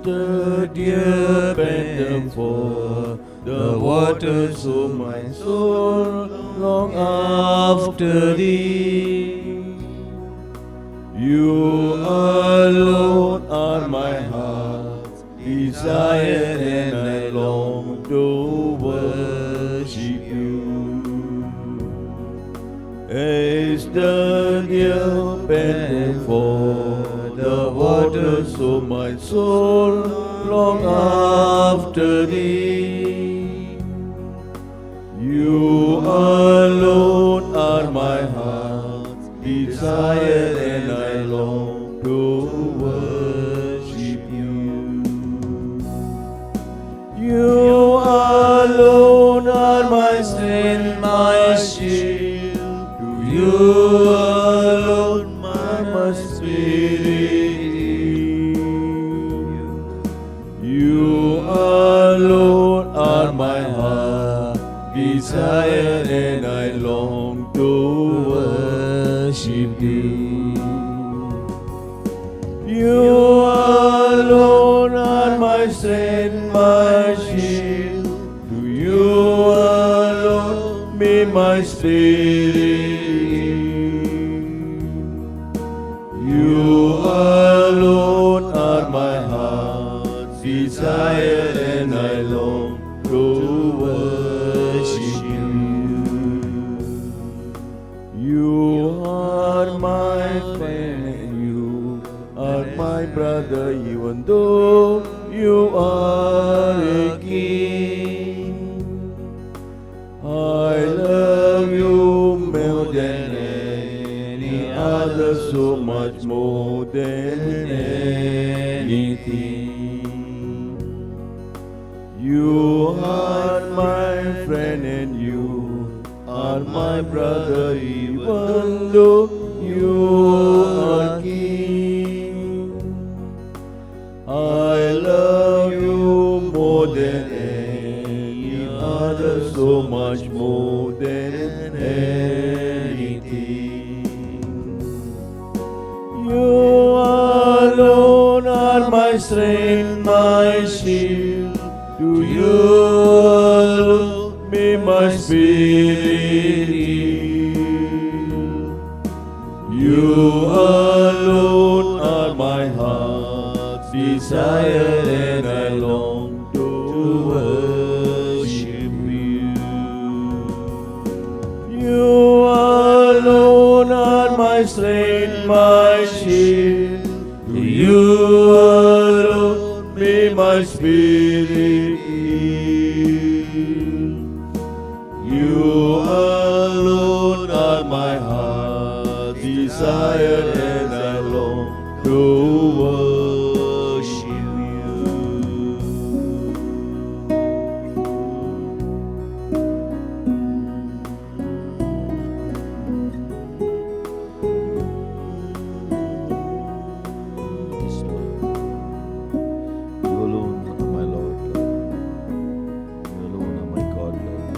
the deer panteth for the waters of my soul long after thee. You alone are my heart's desire, and I long to worship you. As the deer panteth for the waters of my soul long after thee. You alone are my heart's desire, and I long to worship you. You alone are my strength, my shield. To you alone my spirit. You alone are my heart desire, and I long to worship thee. You alone are my strength, my shield. To you alone be my spirit. You alone are my heart's desire, and I long to worship you. You are my friend, and you are my brother, even though you are a king. I love you more than any other, so much more than anything. You are my friend, and you are my brother, even though you are king. I love you more than any other, so much more than anything. You alone are my strength, my shield. To you alone be my spirit. You alone are my heart's desire, and I long to worship you. You alone are my strength, my shield. To you alone be my spirit. You alone are my heart's desire, and I long to worship you. You alone are my Lord, Lord. You alone are my God, Lord.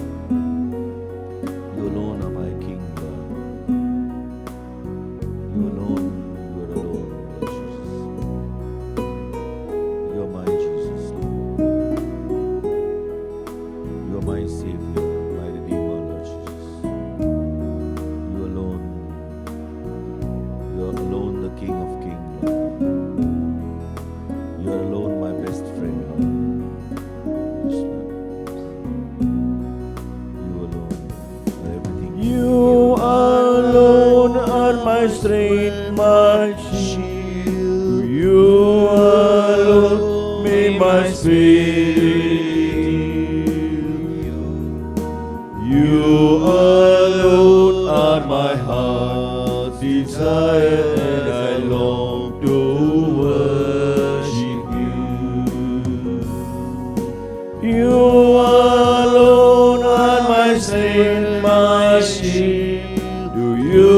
You alone are my King, Lord. You alone, Lord Jesus. You are my Jesus, Lord. You are my Savior, my Redeemer, Lord Jesus. You alone the King of Kings, Lord. You are alone my best friend, Lord. Yes, Lord. You alone are everything. You alone are my strength, my shield. You alone be my spirit. You alone are my heart's desire, and I long to worship you. You alone are my strength, my shield. To you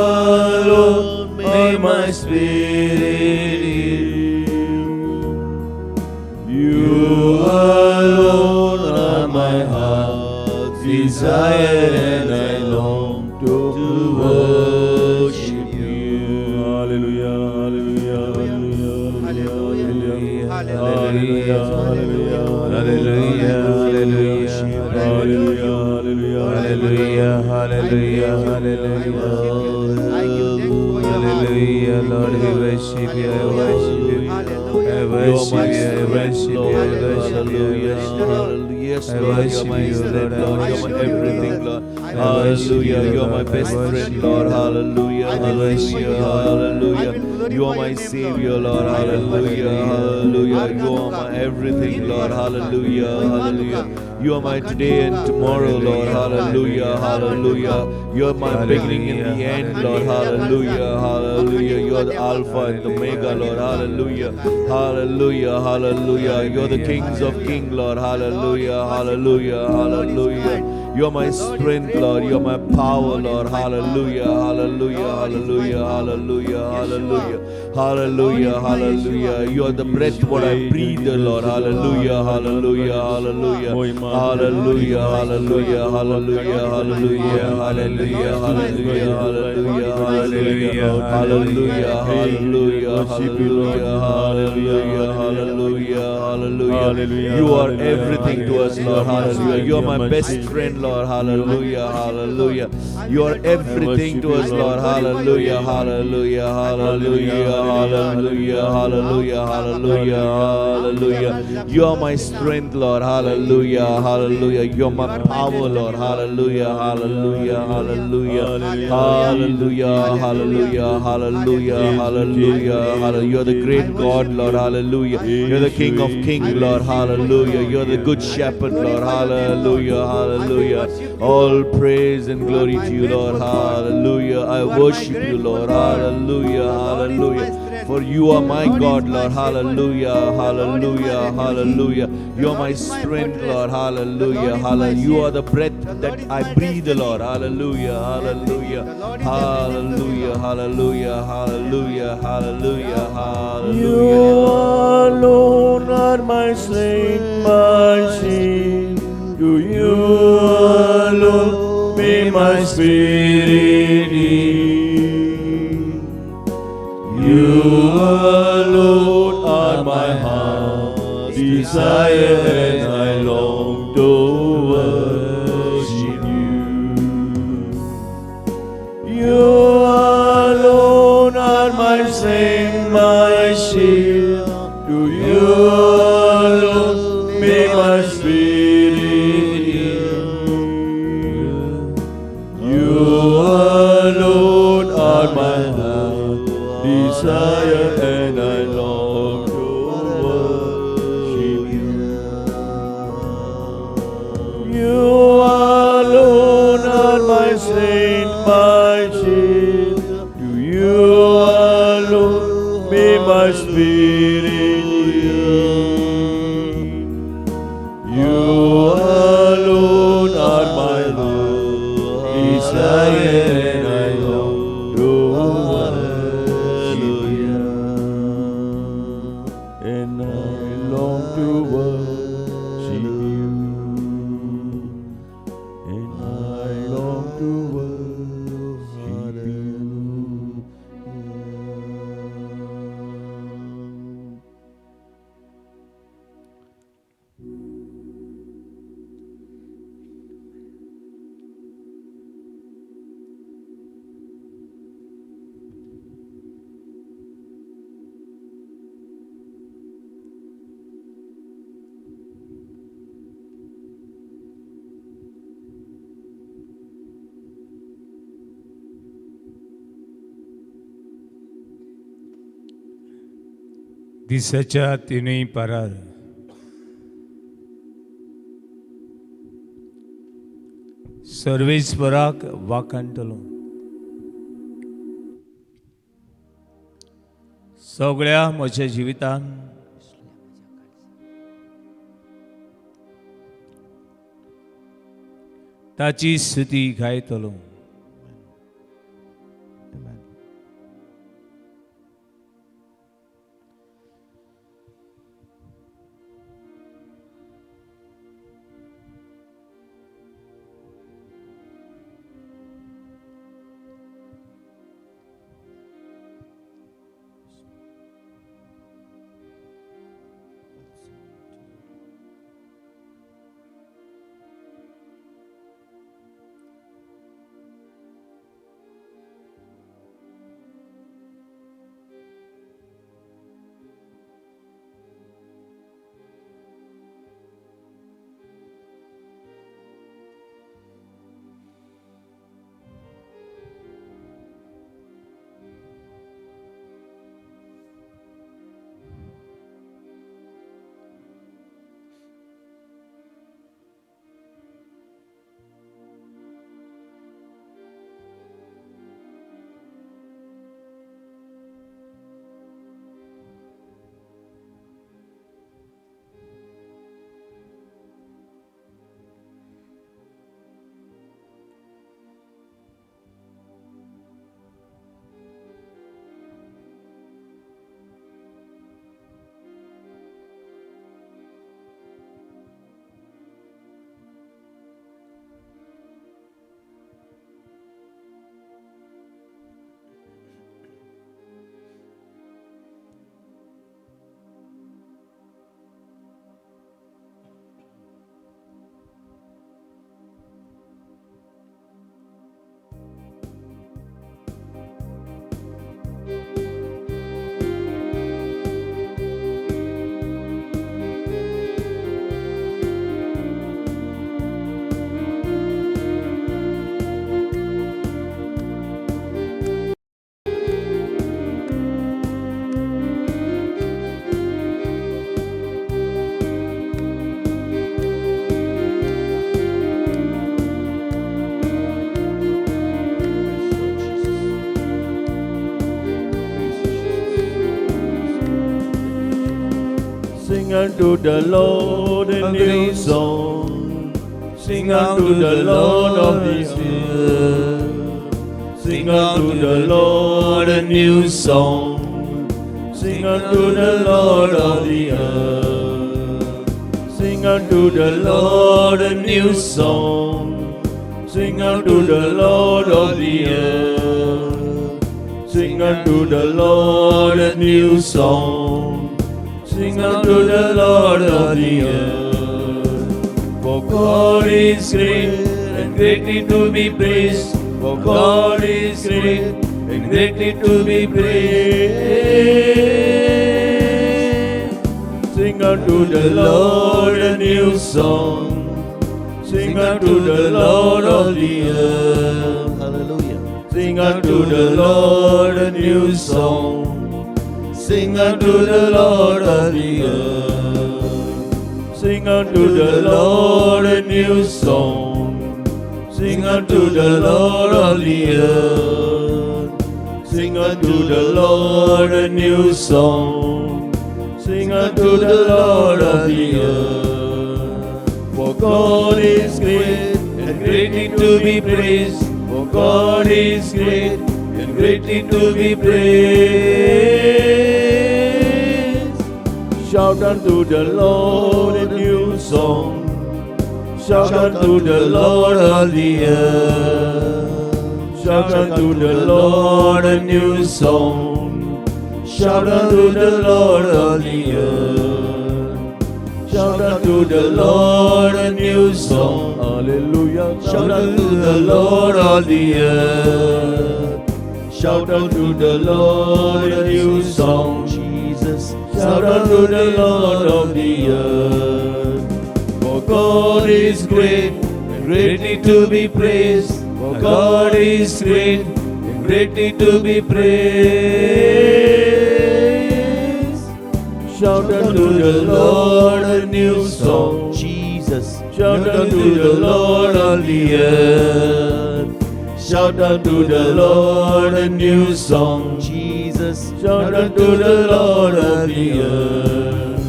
alone be my spirit. You alone are my heart's desire, and I long to worship you. Hallelujah, hallelujah, hallelujah, hallelujah, Hallelujah, hallelujah, hallelujah, hallelujah, hallelujah, hallelujah, hallelujah. Hallelujah, Lord, we worship you, I worship you. I You are my worship you, I strength, worship you, Lord. I worship you, I Hallelujah. worship you. Hallelujah. Yes, I Lord, you are worship my you, strength, Lord, I Lord. You are worship my you, everything, Lord. Lord. I worship Hallelujah. you, You are my Lord, I best worship friend, you, Lord. Lord. Hallelujah. I worship Hallelujah. you, Lord. Hallelujah. You are my Savior, Lord. Hallelujah. Hallelujah. You are my everything, Lord. Hallelujah. Hallelujah. You are my today and tomorrow, Lord. Hallelujah. Hallelujah. You are my beginning and the end, Lord. Hallelujah. Hallelujah. You are the Alpha and the Omega, Lord. Hallelujah. Hallelujah. Hallelujah. You are the kings of kings, Lord. Hallelujah. Hallelujah. Hallelujah. You are my strength, Lord. You are my power, Lord. Hallelujah. Hallelujah. Hallelujah. Hallelujah. Hallelujah. Hallelujah. Hallelujah. You are the breath what I breathe, Lord. Hallelujah. Hallelujah. Hallelujah. Hallelujah. Hallelujah. Hallelujah. Hallelujah. Hallelujah. Hallelujah. Hallelujah. Hallelujah. Hallelujah. Hallelujah. Hallelujah. Hallelujah. Hallelujah. Hallelujah. You are everything to us, Lord. Hallelujah. You are my best friend, Lord. Hallelujah. Hallelujah. You are everything to us, Lord. Hallelujah. Hallelujah. Hallelujah. Hallelujah. Hallelujah. Hallelujah. Hallelujah. You are my strength, Lord. Hallelujah. Hallelujah. You are my power, Lord. Hallelujah. Hallelujah. Hallelujah. Hallelujah. Hallelujah. Hallelujah. Hallelujah. Hallelujah. You are the great God, Lord. Hallelujah. You are the King of Kings, Lord. Hallelujah. You are the good shepherd, Lord. Hallelujah. Hallelujah. All praise and glory to you, Lord. Hallelujah. I worship you, Lord. Hallelujah. Hallelujah. For you are my God, Lord. Hallelujah. Hallelujah. Hallelujah. You are my strength, Lord. Hallelujah. Hallelujah. You are the breath that I breathe, Lord. Hallelujah. Hallelujah. Hallelujah. Hallelujah. Hallelujah. Hallelujah. You Hallelujah. alone are my strength, my shield. To you alone may my spirit yield. You alone are my heart's desire, and I long to worship you. You alone are my strength, my shield. To you alone may my spirit yield. You alone are my heart desire, and I long to worship you. You alone are my strength, my shield. To you alone may my spirit yield. You alone are my heart desire, and I long to worship you. And I long to worship you. And I long to worship you. Disacha tinui parar. Service parak wakantalo. सगळ्या म्हज्या जिवितान ताची स्तुती गायतलो. unto the Lord a new song. Sing unto the Lord of the earth. Sing unto the Lord a new song. Sing unto the Lord of the earth. Sing unto the Lord a new song. Sing unto the Lord of the earth. Sing unto the Lord a new song. Sing unto the Lord of the earth. For God is great and greatly to be praised. For God is great and greatly to be praised. Sing unto the Lord a new song. Sing unto the Lord of the earth. Hallelujah. Sing unto the Lord a new song. Sing unto the Lord of the earth. Sing unto the Lord a new song. Sing unto the Lord of the earth. Sing unto the Lord a new song. Sing unto the Lord of the earth. For God is great and greatly to be praised. For God is great and greatly to be praised. Shout unto the Lord a new song. Shout unto the Lord of the earth. Shout unto the Lord a new song. Shout unto the Lord of the earth. Shout unto the Lord a new song. Hallelujah. Shout unto the Lord of the earth. Shout unto the Lord a new song. Jesus. Shout unto the Lord of the earth. For God is great and greatly to be praised. For God is great and greatly to be praised. Shout unto the Lord a new song. Jesus. Shout unto the Lord of the earth. Shout unto the Lord a new song. Jesus. Shout unto the Lord of the earth.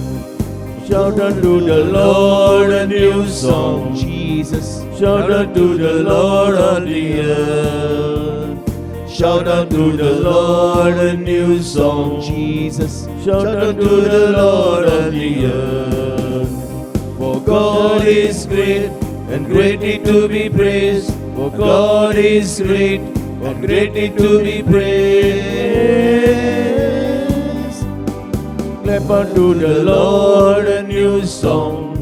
Shout unto the Lord a new song. Jesus. Shout unto the Lord of the earth. Shout unto the Lord a new song. Jesus. Shout unto the Lord of the earth. For God is great and greatly to be praised. For God is great and greatly to be praised. Clap unto the Lord a new song.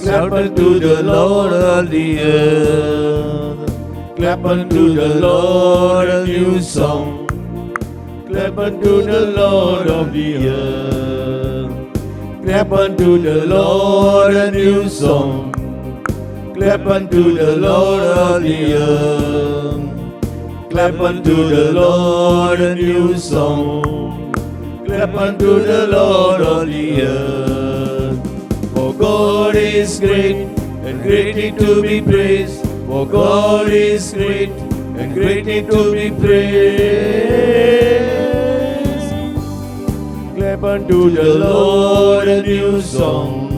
Clap unto the Lord of the earth. Clap unto the Lord a new song. Clap unto the Lord of the earth. Clap unto the Lord a new song. Clap unto the Lord of the earth. Clap unto the Lord a new song. Clap unto the Lord of the earth. For God is great and greatly to be praised. For God is great and greatly to be praised. Clap unto the Lord a new song.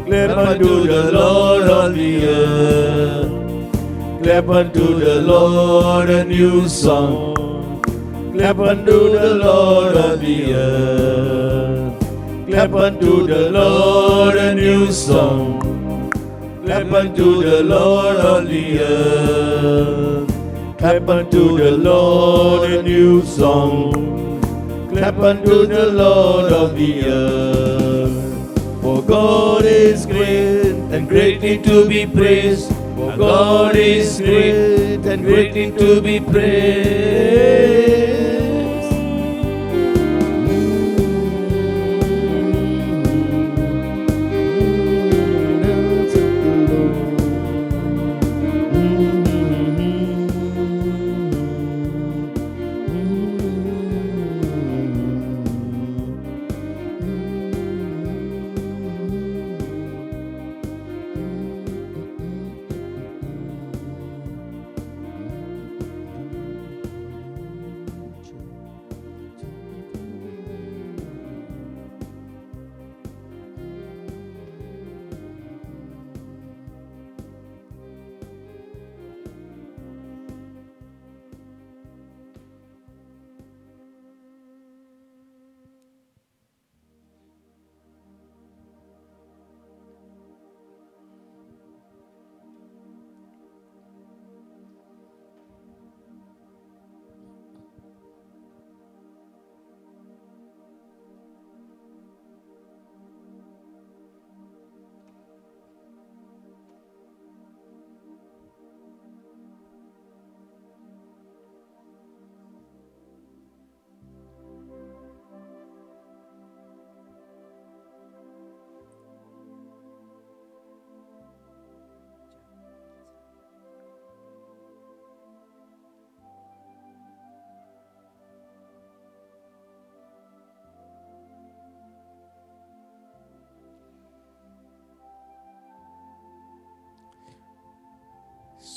Clap unto the Lord of the earth. Clap unto the Lord a new song. Clap unto the Lord of the earth. Clap unto the Lord a new song. Clap unto the Lord of the earth. Clap unto the Lord a new song. Clap unto the Lord of the earth. For God is great and greatly to be praised. For God is great and greatly to be praised.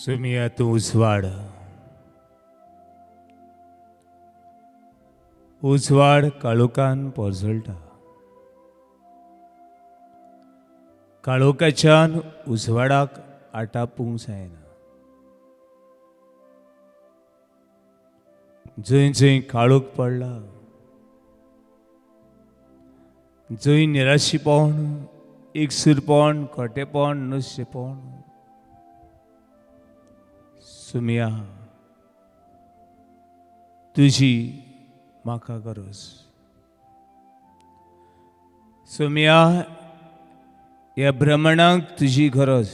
सुमिया तूं उजवाड उजवाड काळोखान पोरजळटा काळोखाच्यान उजवाडाक आटापूंक जायना जंय जंय काळोख पडला जंय निराशीपण एकसुरपण खोटेपण नुस्तेपण सुमिया तुजी म्हाका गरज सुमिया ह्या भ्रमणाक तुजी गरज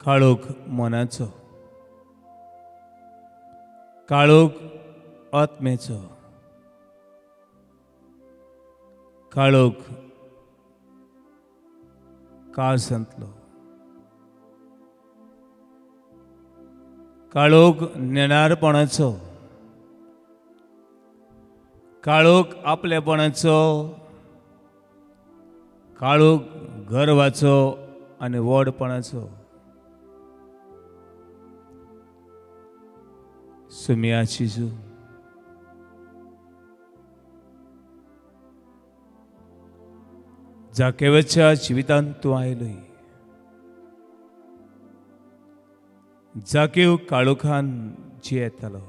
काळोख मनाचो काळोख आत्मेचो काळोख काळजांतलो काळोख नेणारपणाचो काळोख आपलेपणाचो काळोख गर्वाचो आनी व्हडपणाचो सुमिया चिजू जाकेवच्या जिवितांत तूं आयलय जाकेव काळोखान जियेतालो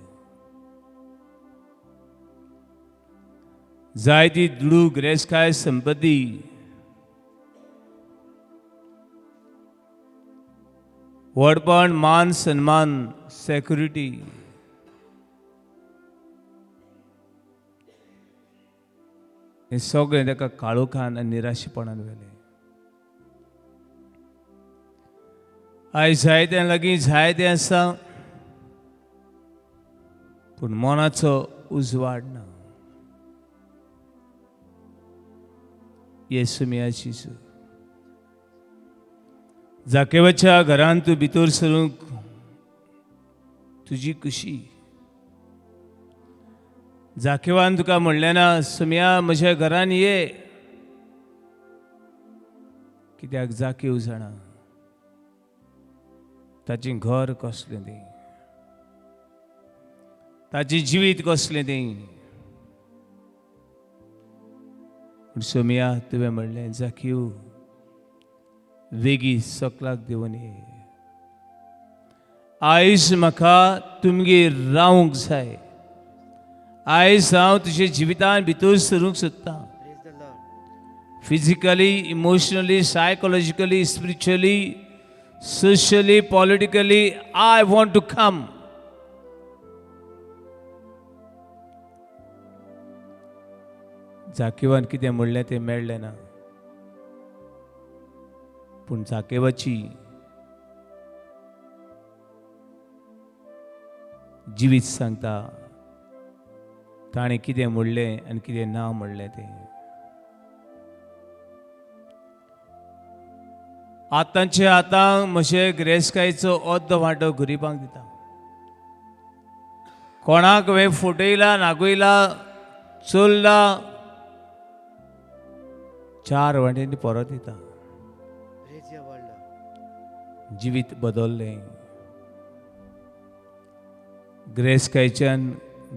जायती दुडूक रेस्काय संपत्ती व्हडपण मान सन्मान सेक्युरिटी हे सगळें ताका काळोखान आनी निराशेपणान व्हेलें आयज जायत्या लागीं जायतें आसा पूण मनाचो उजवाड ना येसुमियाची जाकेवाच्या घरांत तूं भितर सरूंक तुजी खुशी जाकेवान तुका म्हणलें ना सुमिया म्हज्या घरान ये कित्याक जाकेव जाणा ताचें घर कसलें तें ताचें जिवीत कसलें तें पूण सुमिया तुवें म्हणलें जाकेव वेगी सकलाक देंवन ये आयज म्हाका तुमगेर रावूंक जाय आयज हांव तुज्या जिवितान भितर सरूंक सोदतां physically emotionally psychologically spiritually socially politically I want to come जाकेवान कितें म्हणलें तें मेळ्ळें ना पूण जाकेवाची जिवीत सांगता ताणें कितें म्हणलें आनी कितें ना म्हणलें तें आतांचे आतां म्हजे गिरेस्तकायेचो अर्द वांटो गरिबांक दिता कोणाक हांवें फटयला नागयला चोरला 4 वांट्यांनी परत दिता जिवीत बदललें गिरेस्तकायेच्यान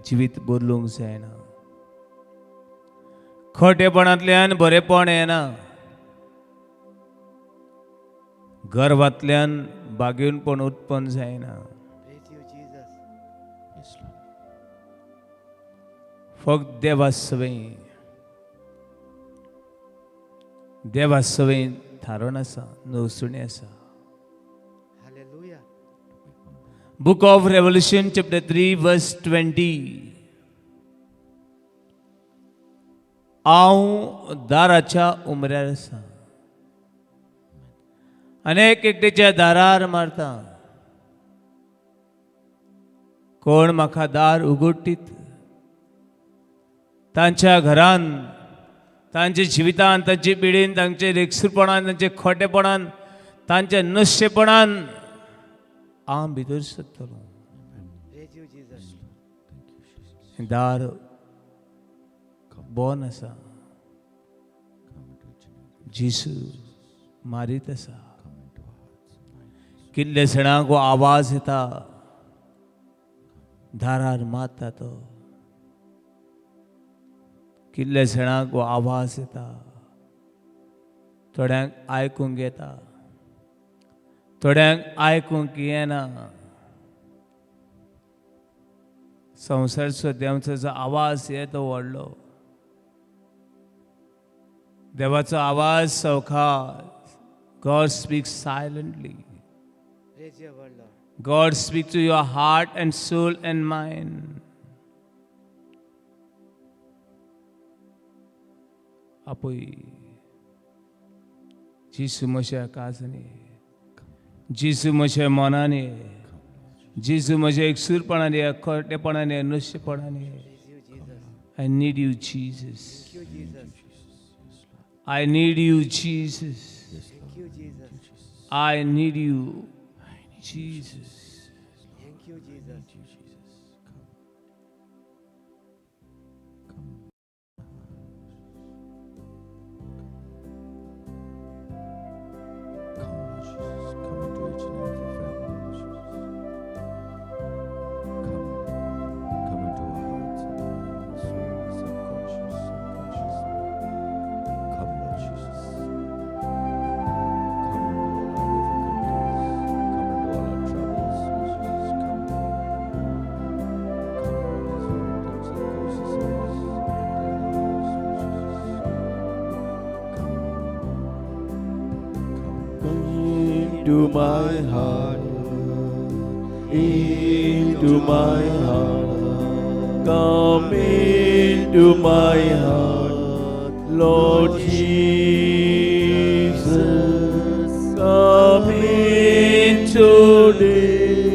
जिवीत बदलूंक जायना खोटेपणांतल्यान बरेपण येना गर्वांतल्यान बागेवनपण उत्पन्न जायना फक्त देवा सवें थारोन आसा नवसुणी आसा Book of Revelation chapter 3 verse 20 हांव दाराच्या उमऱ्यार आसा अनेक एकट्याच्या दारार मारता कोण म्हाका दार उगडटीत तांच्या घरान तांच्या जिवितान तांचे पिडीन तांचे रेखसूरपणान तांचे खोटेपणान तांच्या नुस्तेपणान हांव भितर सरतलो दार बंद आसा जेसू मारीत आसा. कितले सणांक आवाज येता, दारार मारता तो. कितले सणांक आवाज येता, थोड्यांक आयकूंक येता, थोड्यांक आयकूंक येना. संवसारचो देवाचो जो आवाज येतो व्हडलो, देवाचो आवाज सवखास. God speaks silently. God speaks to your heart and soul and mind. आपुई जिसू म्हज्या काळजांनी, जिसू म्हज्या मनांनी, जिसू म्हज्या एकसूरपणांनी, एकटेपणांनी, नुस्तेपणांनी. I need you, Jesus. I need you, Jesus. I need you, Jesus. Thank you, Jesus. Into my heart, into my heart, come into my heart, Lord Jesus, come in today,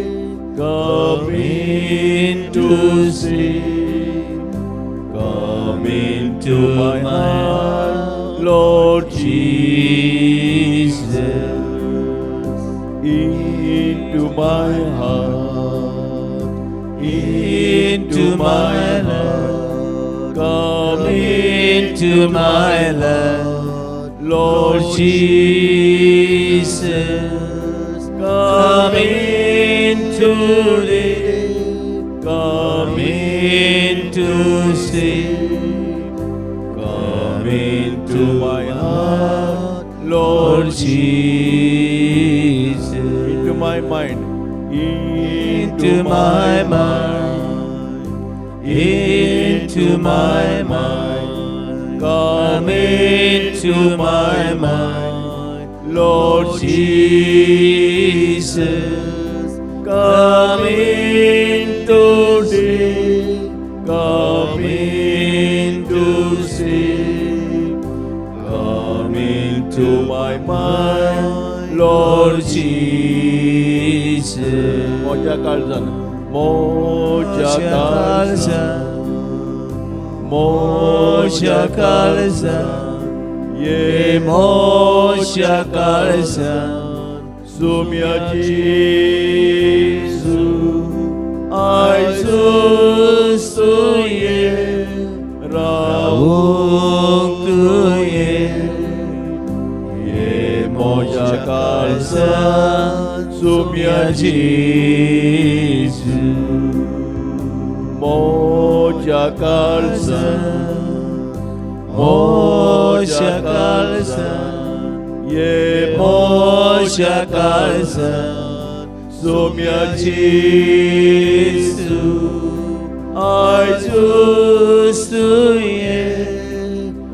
come in to sing, come into my heart, Lord Jesus. Into my heart, into my heart, come into my life, Lord Jesus, come in today, come in to sing, come into my heart, Lord Jesus. Into my mind, into my mind, into my mind, come into my mind, Lord Jesus, come in today, come in to sing, come into my mind, Lord Jesus. मोजा काळजान, मोजा काळजान, मोजा काळजान, ये मोजा काळजान, सुम्या जेजू, आयजूच तुये रावूंक तुये, ये मोजा काळजान, सुम्या जेजू, मोजा काळजान, मोजा काळजान, ये मोजा काळजान, सुम्या जेजू, आयजूच तुये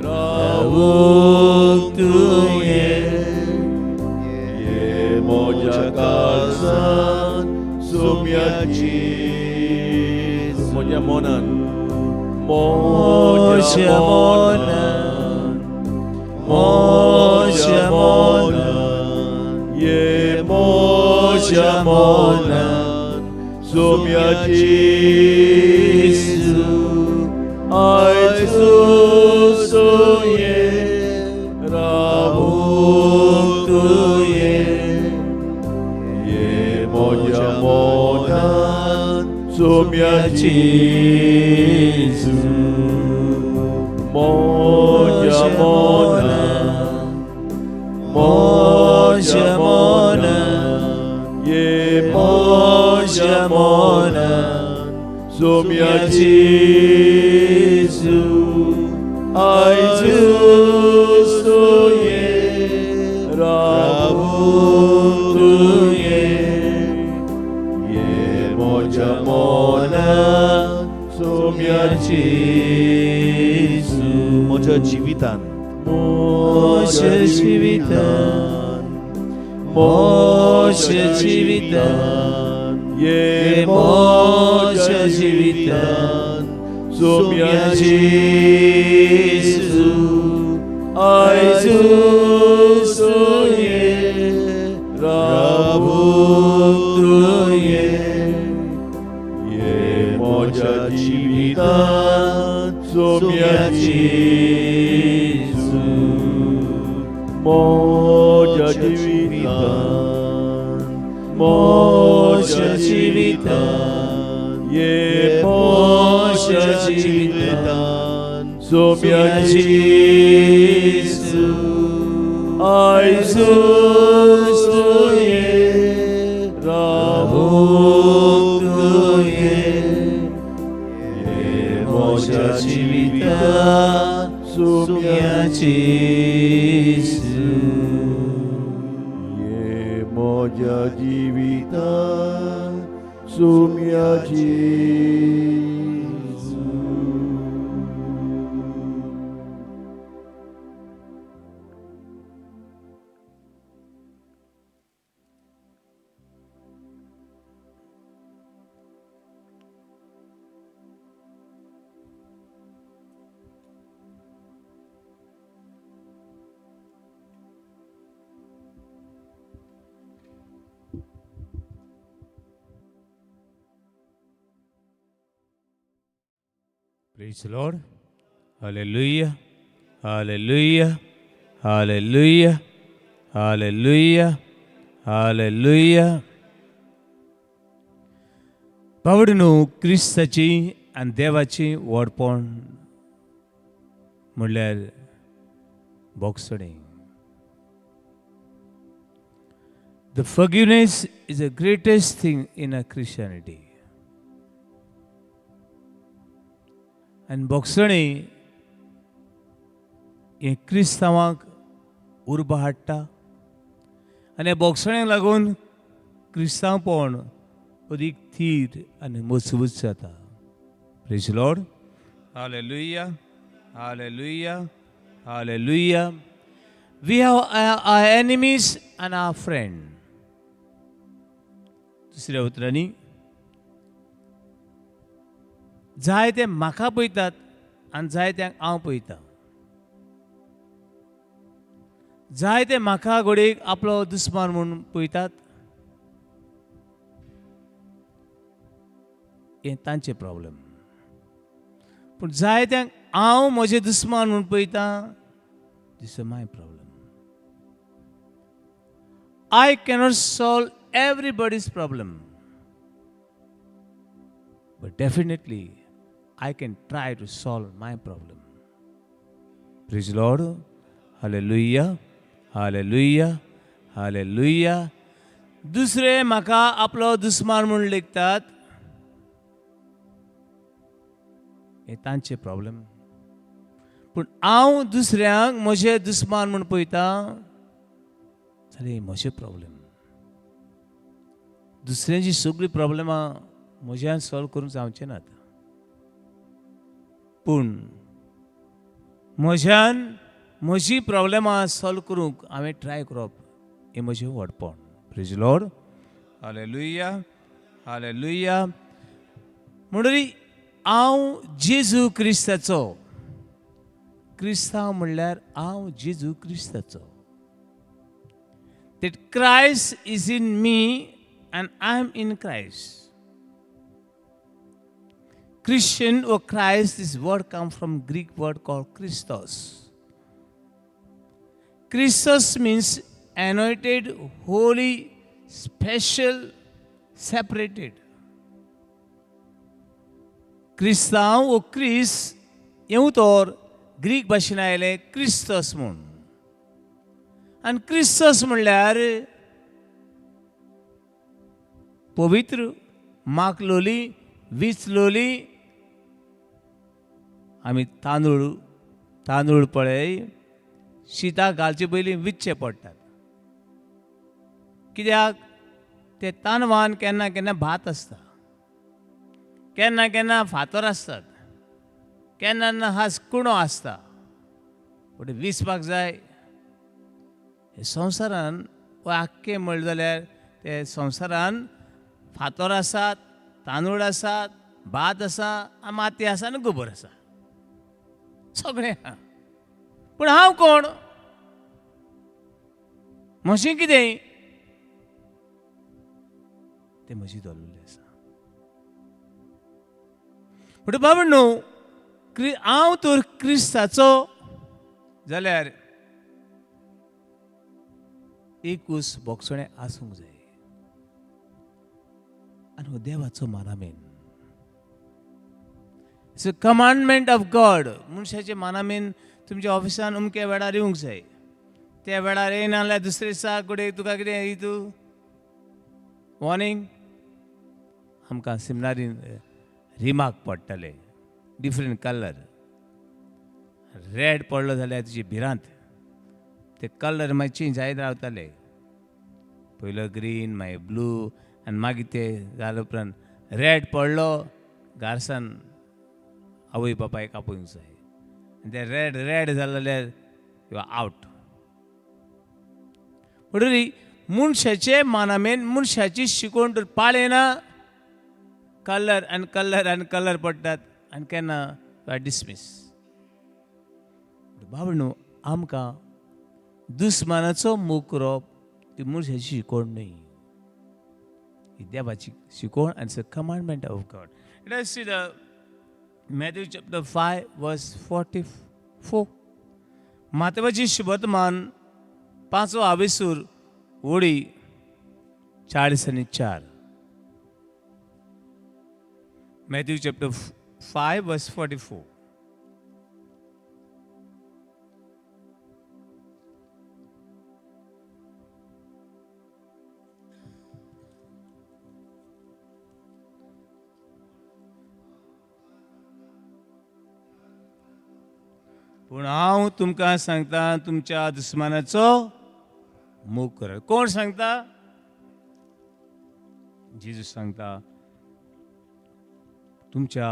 रावूंक तुये, मोजा काळजान, सुम्या जेजू. मोजा मोनान, मोजा मोनान, मोजा मोनान, ये मोजा मोनान, सुम्या जेजू, आयजूच तुये रावूंक तुये, moja monan, sumia Jesu, moja monan, सोम्याची Jesu, आयज सोये रावून तुये ये मोच्या मोनान सोम्याची Jesu, म्हज्या जिवितान मोच्या जिवितान मोच्या जिवितान ये मोच्या जिवितान सोम्याची Jesu, आयज सोये रावून तुये ये मोच्या जिवितान सोम्याची Jesu, मोच्या जिवितान मोच्या जिवितान ये मोच्या जिवितान सोम्याची Jesu, आयज सोये रावून तुये ये मोच्या जिवितान सोम्याची Jesu, ये मोच्या जिवितान सोम्याची Jesu. Praise the Lord. Hallelujah. Hallelujah. Hallelujah. Hallelujah. Hallelujah. पावडनू क्रिस्ताची आनी देवाची वडपण म्हणल्यार बोगसणें. The forgiveness is the greatest thing in a Christianity. आनी बोगसणें हें क्रिस्तांवांक उर्बा हाडटा आनी ह्या बोगसण्याक लागून क्रिस्तांवपण अदीक थीर आनी मजबूत जाता. Praise the Lord. Hallelujah. Hallelujah. Hallelujah. We have our enemies and our friend. दुसऱ्या उतरांनी जाय ते म्हाका पळयतात आनी जाय त्यांक हांव पळयतां. जाय ते म्हाका घोडयेक आपलो दुस्मान म्हणून पळयतात. हें तांचें प्रॉब्लेम. पूण जाय त्यांक हांव म्हजें दुस्मान म्हणून पळयतां. This is my problem. I cannot solve everybody's problem, but definitely I can try to solve my problem. Praise the Lord. Hallelujah. Hallelujah. Hallelujah. दुसरे म्हाका आपलो दुस्मान म्हणून लेखतात. हे तांचे प्रॉब्लेम. पूण हांव दुसऱ्यांक म्हजे दुस्मान म्हणून पळयतां जाल्यार म्हजे प्रॉब्लेम. दुसऱ्यांची सगळीं प्रॉब्लेमां म्हज्यान सॉल्व करूंक जावचें नात. पूण म्हज्यान म्हजी प्रॉब्लेमां सॉल्व करूंक हांवें ट्राय करप हें म्हजें व्हडपण. Praise the Lord. Hallelujah. Hallelujah. म्हणटरी हांव जेजू क्रिस्ताचो. क्रिस्तांव म्हणल्यार हांव जेजू क्रिस्ताचो. That Christ is in me and I am in Christ. Christian or Christ, this word comes from Greek word called Christos. Christos means anointed, holy, special, separated. क्रिस्तांव वो Chris येऊ तोर ग्रीक भाशेन आयलें क्रिस्तोस म्हूण. आनी क्रिस्तोस म्हणल्यार पवित्र, माकलोली, विचलोली आमी तांदूळ पळय शिताक घालचे पयलीं विच्चे पडटात. कित्याक ते तांदवान केन्ना केन्ना भात आसता, केन्ना केन्ना फातर आसतात, केन्ना हाच कुणो आसता. पूण विसपाक जाय. हे संवसारान आख्खें म्हणलें जाल्यार ते संवसारान फातर आसात, तांदूळ आसात, भात आसा, माती आसा आनी गोबर आसा, सगळें आहा. पूण हांव कोण? म्हजें कितें? तें म्हजी दवरलेलें आसा. पूण बाबा न्हू, हांव तर क्रिस्ताचो जाल्यार एकूच बोगसणें आसूंक जाय आनी हो देवाचो मानामेन. It's a commandment of God. मनशाचे मानामेन तुमच्या ऑफिसान अमके वेळार येवंक जाय. त्या वेळार येयना जाल्यार दुसरे दिसा कुठे तुका कितें तूं वॉर्निंग. आमकां सेमिनारीन रिमार्क पडटले डिफरंट कलर. रेड पडलो जाल्यार तुजी भिरांत. ते कलर मागीर चेंज जायत रावताले. पयलो ग्रीन, मागीर ब्लू, आनी मागीर ते जाले उपरांत रेड पडलो गार्सान आवय बापायक आपोवंक जाय. आनी ते रेड जाले जाल्यार यू आर आवट. म्हणटरी मनशाचे मानामेन मनशाची शिकोवण तर पाळयना. कलर आनी कलर आनी कलर पडटात आनी केन्ना यू आर डिसमीस. बाबा न्हू, आमकां दुस्मानाचो मोग करप ती मनशाची शिकोवण न्हय. ही देवाची शिकोवण आनी it's a commandment of God. Let us see the Matthew chapter 5 verse 44. मातेवाची शुभवर्तमान 5 आवेसूर ओळी 40 आनी 4. Matthew chapter 5 verse 44. पूण हांव तुमकां सांगता, तुमच्या दुस्मानाचो मोग करात. कोण सांगता? जेजूस सांगता, तुमच्या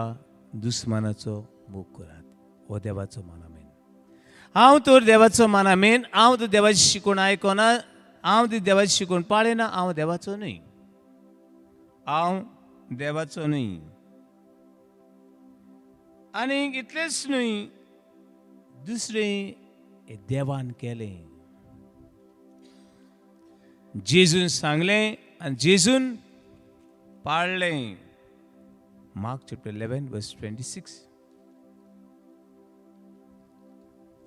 दुस्मानाचो मोग करात. हो देवाचो मानामेन. हांव तर देवाचो मानामेन. हांव तर देवाची शिकोवण आयकना. हांव ती देवाची शिकोवण पाळयना. हांव देवाचो न्हय. हांव देवाचो न्हय. आनी इतलेंच न्हय, दुसरें हें देवान केलें. जेजून सांगलें आनी जेजून पाळलें. Mark chapter 11 verse 26.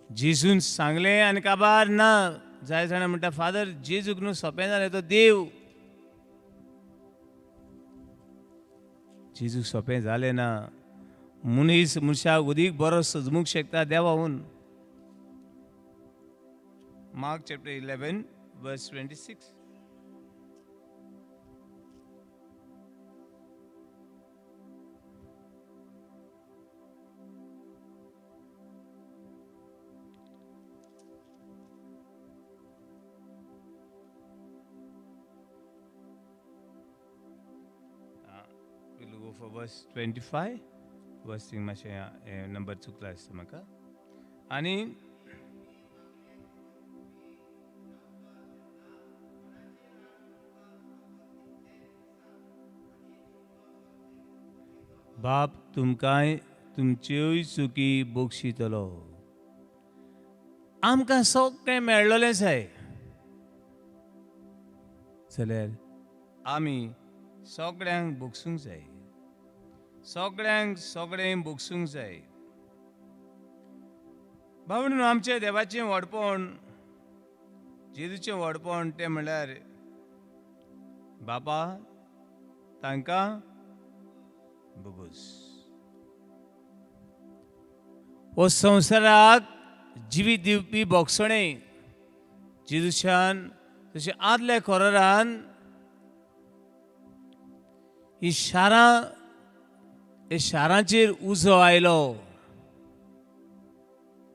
जेजून सांगलें आनी काबार ना. जाय जाणां म्हणटा फादर जेजूक न्हू सोंपें जालें, तो देव. जेजूक सोंपें जालें ना. मनीस मनशाक उदीक बरो सजमूंक शकता देवाहून. Mark chapter 11 verse 26. We'll go for verse 25. Verse thing मातशें नंबर चुकला दिसता म्हाका. आनी बाप तुमकांय तुमच्योय चुकी बोगशितलो. आमकां सगळें मेळ्ळलें जाय जाल्यार आमी सगळ्यांक बोगसूंक जाय. सगळ्यांक सगळें बोगसूंक जाय. भावण आमचे देवाचें व्हडपण, जेजूचें व्हडपण तें म्हणल्यार बापा तांकां बोगूस. हो संवसाराक जिवीत दिवपी बोगसणें जेजूच्यान तशें आदले खोरारान ही शारां हे शारांचेर उजो आयलो.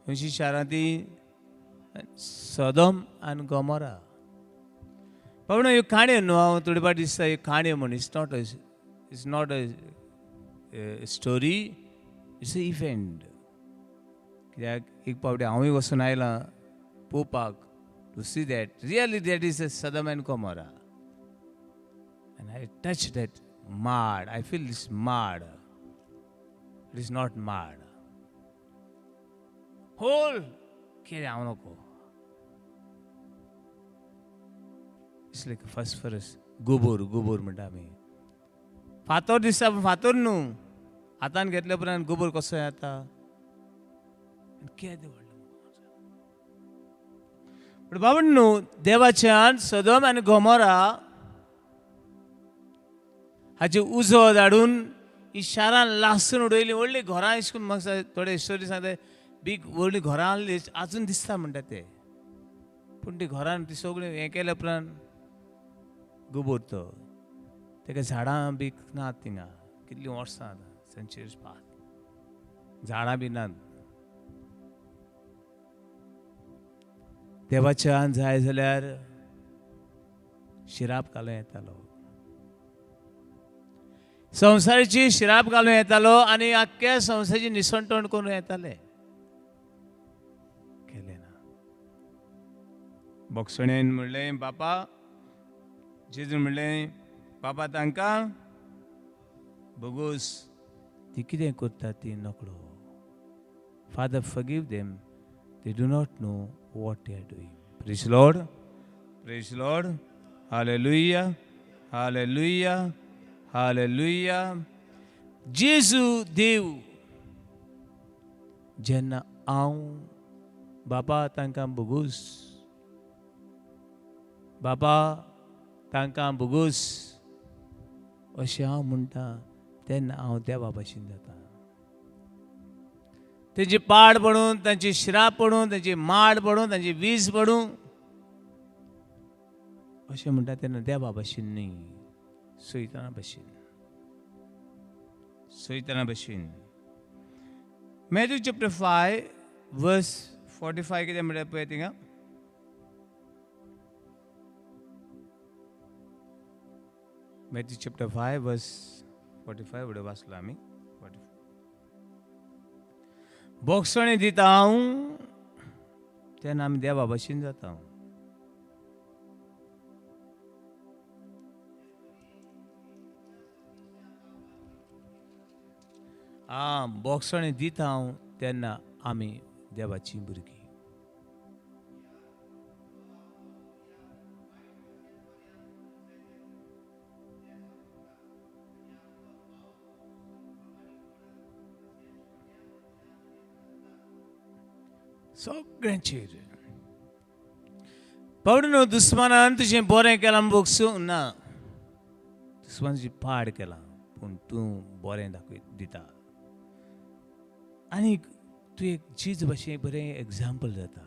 अशी शारां ती सदोम आनी गोमोरा. पण ह्यो काणयो न्हू, हांव थोडी फावट दिसता ह्यो काणयो म्हण. It's not a story, it's a event. कित्याक एक फावटी हांवूय वचून आयलां पळोवपाक to see that really that is a Sodom and Gomorrah. And I touched that mud. I feel this mud. It is not mud. Whole कितें हांव नको. It's like a phosphorus. गोबोर म्हणटा आमी. फातर दिसता पूण फातर न्हू. हातान घेतल्या उपरांत गोबोर कसो येता. केदें व्हडलें. पण बाबा न्हू, देवाच्यान सदोम आनी गोमोरा हाचे उजो धाडून ही शारां लासून उडयली. व्हडलीं घरां अशें करून म्हाका थोडे स्टोरी सांगता. बीग व्हडलीं घरां आहलीं आजून दिसता म्हणटा ते. पूण ती घरान ती सगळीं हें केल्या उपरांत गोबोर तो. तेका झाडां बी नात थिंगा. कितलीं वर्सां सेंचुरीज पास. झाडां बी नात. देवाच्यान जाय जाल्यार शिराप घालूं येतालो. संवसाराची शिराप घालूं येतालो आनी आख्ख्या संवसाराची निसणटण करून येताले. केलें ना. बोगसणेन म्हणलें बापा, जेजून म्हणलें बापा तांकां बोगूस ती कितें करता ती नकळो. Father forgive them, they do not know what they are doing. Praise the Lord. Praise the Lord. Hallelujah. Hallelujah. Hallelujah. जेजू देव जेन्ना हांव बाबा तांकां बोगूस, बाबा तांकां बोगूस अशें हांव म्हणटा तेन्ना हांव देवा भाशेन जाता. तेजी पाड पडून, तांची शिराप पडून, तांची माड पडून, तांची वीज पडूं अशें म्हणटा तेन्ना देवा भाशेन न्ही, सैताना भाशेन. सैताना भाशेन. मॅथ्यू चॅप्टर 5 वर्स 45 कितें म्हणटा पळय थिंगा. मॅथ्यू चॅप्टर 5 वर्स 45 फुडें वाचलो आमी. बोगसणे दिता हांव तेन्ना आमी देवा भाशेन जाता. बोगसणे दिता हांव तेन्ना आमी देवाची भुरगीं. सगळ्यांचेर पडून दुस्मानान तुजें बरें केलां म्हूण बोगसूंक ना. दुस्मान तुजी पाड केलां पूण तूं बरें दाखय दिता. आनी तूं एक चीज भाशेन बरें एग्जाम्पल जाता.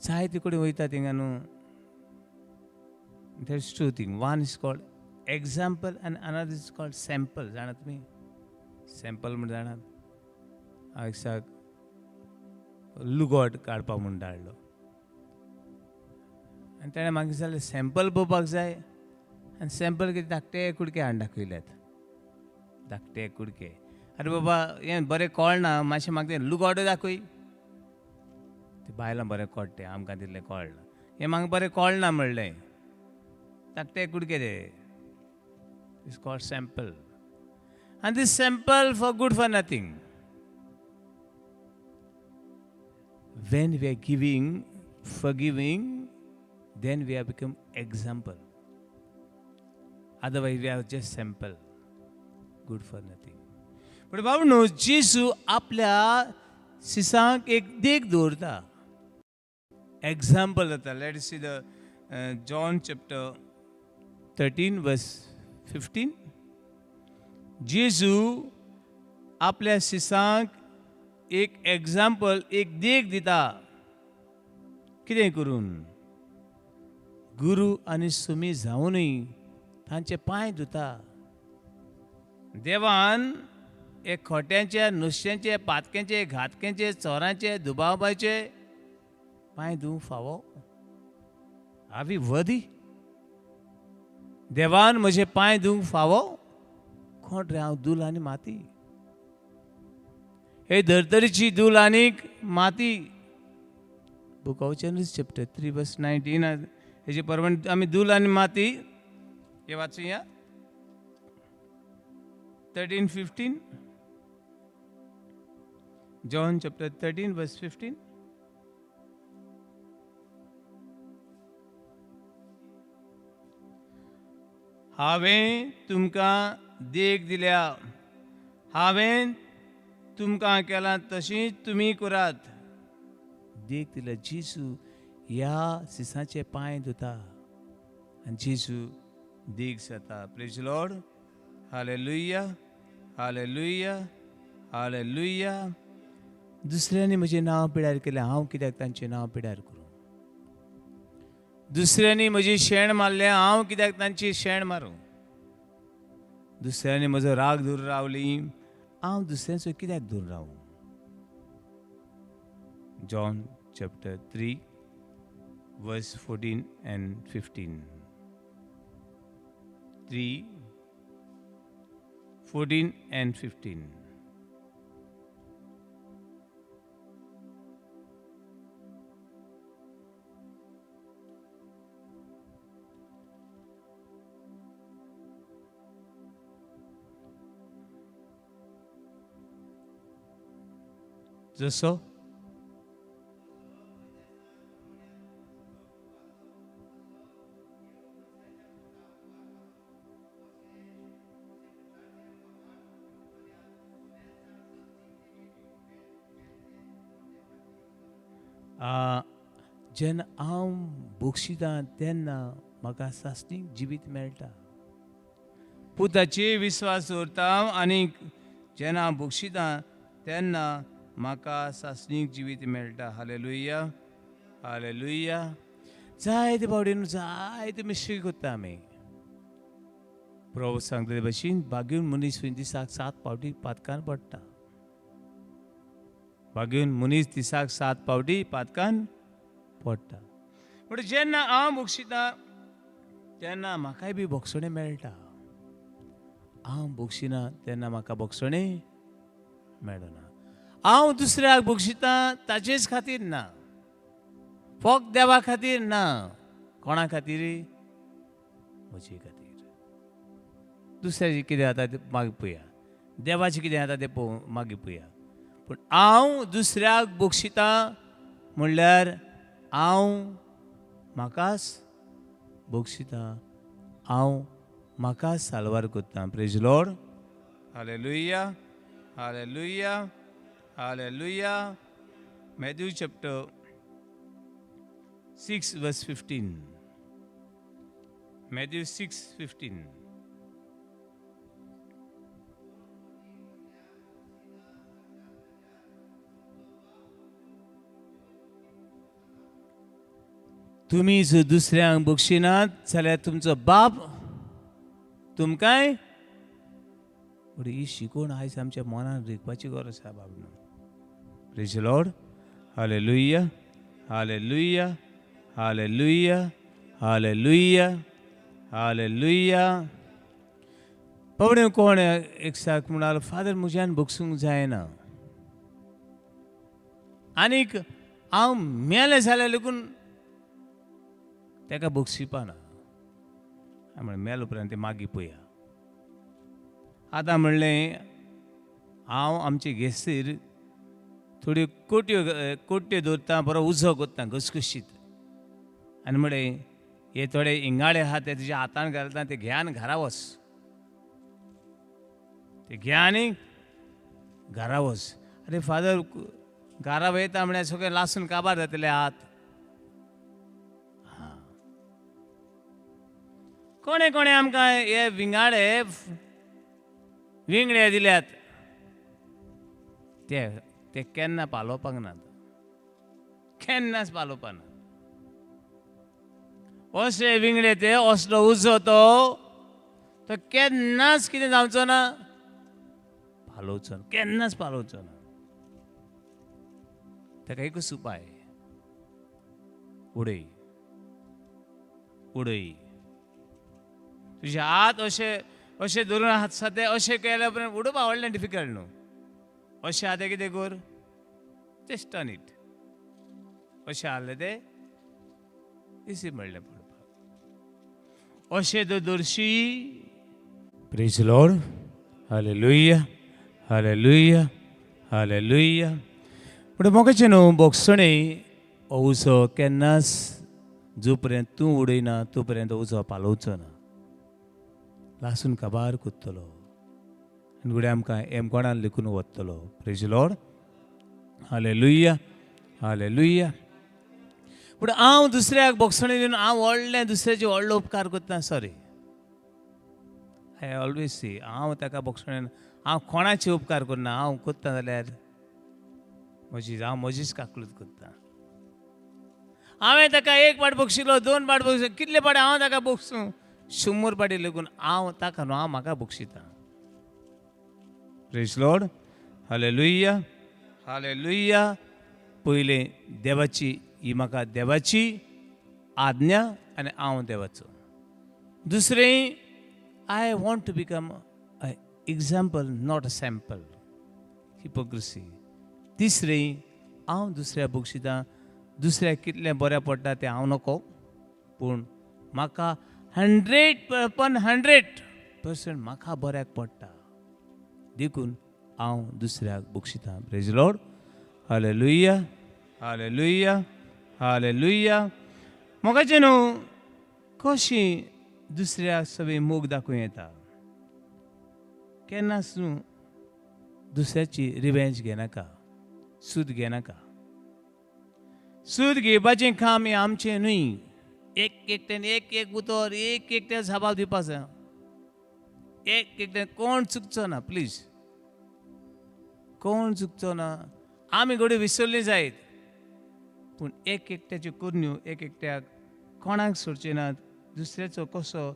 जायते कडेन वयता थिंगा न्हू. There is two thing. One is called example आनी अनदर इज कॉल्ड सॅम्पल. जाणा तुमी सॅम्पल म्हण जाणात. हांव एक दिसाक लुगोट काडपाक म्हूण धाडलो आनी ताणें म्हाका दिसलें सॅम्पल पळोवपाक जाय. आनी सॅम्पल कितें धाकटे कुडके हाडून दाखयल्यात. धाकटे कुडके. अरे बाबा हें बरें कळना, मातशें म्हाका तें लुगोट दाखय. ते बायलां बरें कळटा, आमकां तितलें कळना. हें म्हाका बरें कळना म्हणलें. धाकटे कुडके ते. It's called sample. आनी this sample for good for nothing. When we are giving, forgiving, then we have become example. Otherwise, we are just sample, good for nothing. But बाबा न्हू, जेजू आपल्या सिसांक एक देख दवरता. Example जाता. Let's see the John chapter 13 verse 15. जेजू आपल्या सिसांक एक example, एक देख दिता. कितें करून गुरू आनी सुमी जावनूय तांचे पांय धुता. देवान हे खोट्यांचे, नुस्त्यांचे, पातक्यांचे, घातक्यांचे, चोरांचे, दुबावबाचे पांय धुवंक फावो? हावी वदी देवान म्हजे पांय धुवंक फावो? कोण रे हांव? धूल आनी माती. हे धर्तरेची धूल आनीक माती. Book of Genesis chapter 3 verse 19 हेजे परमाण आमी धूल आनी माती हे वाचुया. 13:15 John chapter 13 verse 15. हांवें तुमकां देख दिल्या, हांवें तुमकां केलां तशींच तुमी करात. देख दिल्या. जेजू ह्या सिसाचे पांय धुता आनी जेजू देख जाता. Praise Lord. Hallelujah, hallelujah, hallelujah. दुसऱ्यांनी म्हजें नांव पिड्यार केलें, हांव कित्याक तांचें नांव पिड्यार करूं? दुसऱ्यांनी म्हजी शेण मारलें, हांव कित्याक तांची शेण मारूं? दुसऱ्यांनी म्हजो राग धरून रावली, हांव दुसऱ्यांचो कित्याक धरून रावूं? John chapter 3 verse 14 and 15. 3, 14 and 15. जसो जेन्ना हांव भोगशितां तेन्ना म्हाका सासणीक जिवीत मेळटा. पुताचेर विस्वास दवरता आनी जेन्ना हांव भोगशितां तेन्ना म्हाका सासणीक जिवीत मेळटा. Hallelujah, hallelujah. जायते फावटी न्हू जायते मिस्टेक करता आमी. प्रभू सांगता ते भाशेन बागेन मनीस दिसाक 7 फावटी पातकान पडटा. बागेन मनीस दिसाक 7 फावटी पातकान पडटा. पूण जेन्ना हांव भोगशितां तेन्ना म्हाकाय बी भोगसणें मेळटा. हांव भोगशिना तेन्ना म्हाका भोगसणें मेळना. हांव दुसऱ्याक भोगशितां ताचेच खातीर ना, फक्त देवा खातीर ना. कोणा खातीर? म्हजे खातीर. दुसऱ्याचें कितें जाता तें मागीर पळया, देवाचें कितें जाता तें मागीर पळया. पूण हांव दुसऱ्याक भोगशितां म्हणल्यार हांव म्हाकाच भोगशितां, हांव म्हाकाच साल्वार करतां. Praise Lord. Hallelujah, hallelujah, hallelujah. Matthew chapter 6 verse 15. Matthew 6:15. तुमी जर दुसऱ्यांक भोगशिनात जाल्यार तुमचो बाप तुमकांय. ही शिकवण आयज आमच्या मनान रेखपाची गरज आसा बाबनो. Praise Lord. Hallelujah, hallelujah, hallelujah, hallelujah, hallelujah. पवणे कोण एक साक म्हणालो, फादर म्हज्यान भोगसूंक जायना आनीक हांव मेलें जाल्यार लेगून ताका भोगशिपाना. म्हणलें मेल उपरांत तें मागीर पळया. आतां म्हणलें हांव आमचे घेसीर थोड्यो कोट्यो दवरता, बरो उजो करता घसघशीत. आनी म्हणलें हे थोडे इंगाडे आहा ते तुज्या हातान घालता, ते घेयान घरा वच, ते घे आनी घरा वच. अरे फादर घरा वयता म्हळ्यार सगळें लासून काबार जातले हात. कोणे कोणे आमकां हे विंगडे दिल्यात ते केन्ना पालोवपाक नात, केन्नाच पालोवपाक ना. असले विंगडे ते, असलो उजो तो केन्नाच कितें जावचो ना, पालोवचो ना, केन्नाच पालोवचो ना. ताका एकच उपाय, उडय उडय. तुजे हात अशे धरून हात सद्या अशें केल्या उपरांत उडोवपा व्हडलें डिफिकल्ट न्हू. अशें आतां कितें कर, जस्ट टर्न इट. अशें आहलें तें इसी म्हणलें पडपाक. अशें जर धरशी, praise Lord, hallelujah, hallelujah, hallelujah. पूण मोगाचें न्हू, बोगसणें हो उजो केन्नाच जो पर्यंत तूं उडयना तो पर्यंत उजो पालोवचो ना. लासून काबार कोत्तलो आनी फुडें आमकां एमकोणान लेखून वतलो. Praise Lord, hallelujah, hallelujah. पूण हांव दुसऱ्याक बोगसणें दिवन हांव व्हडलें दुसऱ्याचे व्हडलो उपकार करता, सॉरी. आय ऑलवेज सी, हांव ताका बोगसणें हांव कोणाचे उपकार करना. हांव करता जाल्यार हांव म्हजीच काकूलत करता. हांवें ताका एक पाट बक्षिलो, 2 पाट बक्षिलो, कितले पाटी हांव ताका बक्षूं, 100 पाटी लेगून हांव ताका न्हू, हांव म्हाका बक्षिता. Praise Lord, hallelujah, hallelujah. पयलें देवाची, ही म्हाका देवाची आज्ञा आनी हांव देवाचो. दुसरें, I want to become a example, not a sample, hypocrisy. तिसरें, हांव दुसऱ्या बक्षिता. दुसऱ्याक कितलें बरें पडटा तें हांव नको, पूण म्हाका 100% म्हाका बऱ्याक पडटा देखून हांव दुसऱ्याक बक्षिता. Praise Lord, hallelujah, hallelujah, hallelujah. मोगाचें न्हू, कशी दुसऱ्याक सगळी मोग दाखोवं येता. केन्नाच न्हू दुसऱ्याची रिवेंज घेनाका, सूद घेनाका. सूद घेवपाचें काम हें आमचें न्हय. एकट्यान एक उतर, एकट्या जबाब दिवपाक जाय. एकट्यान कोण चुकचो ना, प्लीज, कोण चुकचो ना. आमी घडये विसरली जायत, पूण एकट्याच्यो कुरण्यो एकट्याक कोणाक सोडचे नात. दुसऱ्याचो कसो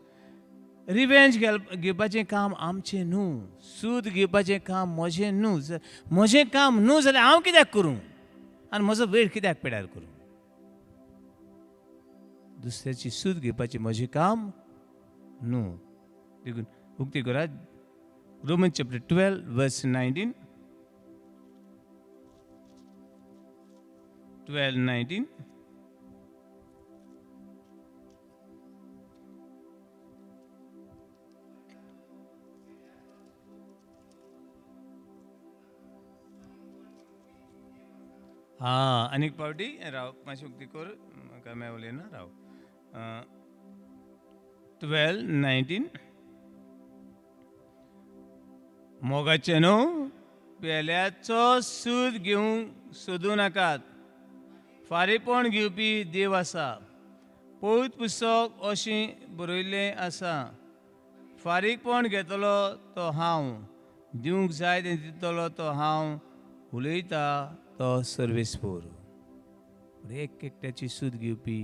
रिवेंज घेवपाचें काम आमचें न्हू. सूद घेवपाचें काम म्हजें न्हू. म्हजें काम न्हू जाल्यार हांव कित्याक करूं आनी म्हजो वेळ कित्याक पिड्यार करूं. दुसऱ्याची सूद घेवपाचें म्हजें काम न्हू. देखून उक्ती करात, रोमन चॅप्टर 12 वर्स 19. 12:19. आनीक पावटी राव, मातशी उक्ती कर, म्हाका मेवलें ना, राव. 12:19. मोगाचें न्हू, पेल्याचो सूद घेवंक सोदूं नाकात. फारीकपण घेवपी देव आसा. पवित्र पुस्तक अशें बरयल्लें आसा, फारीकपण घेतलो तो हांव, दिवंक जाय तें दितलो तो हांव, उलयता तो सर्वेस्पर. एकट्याची सूद घेवपी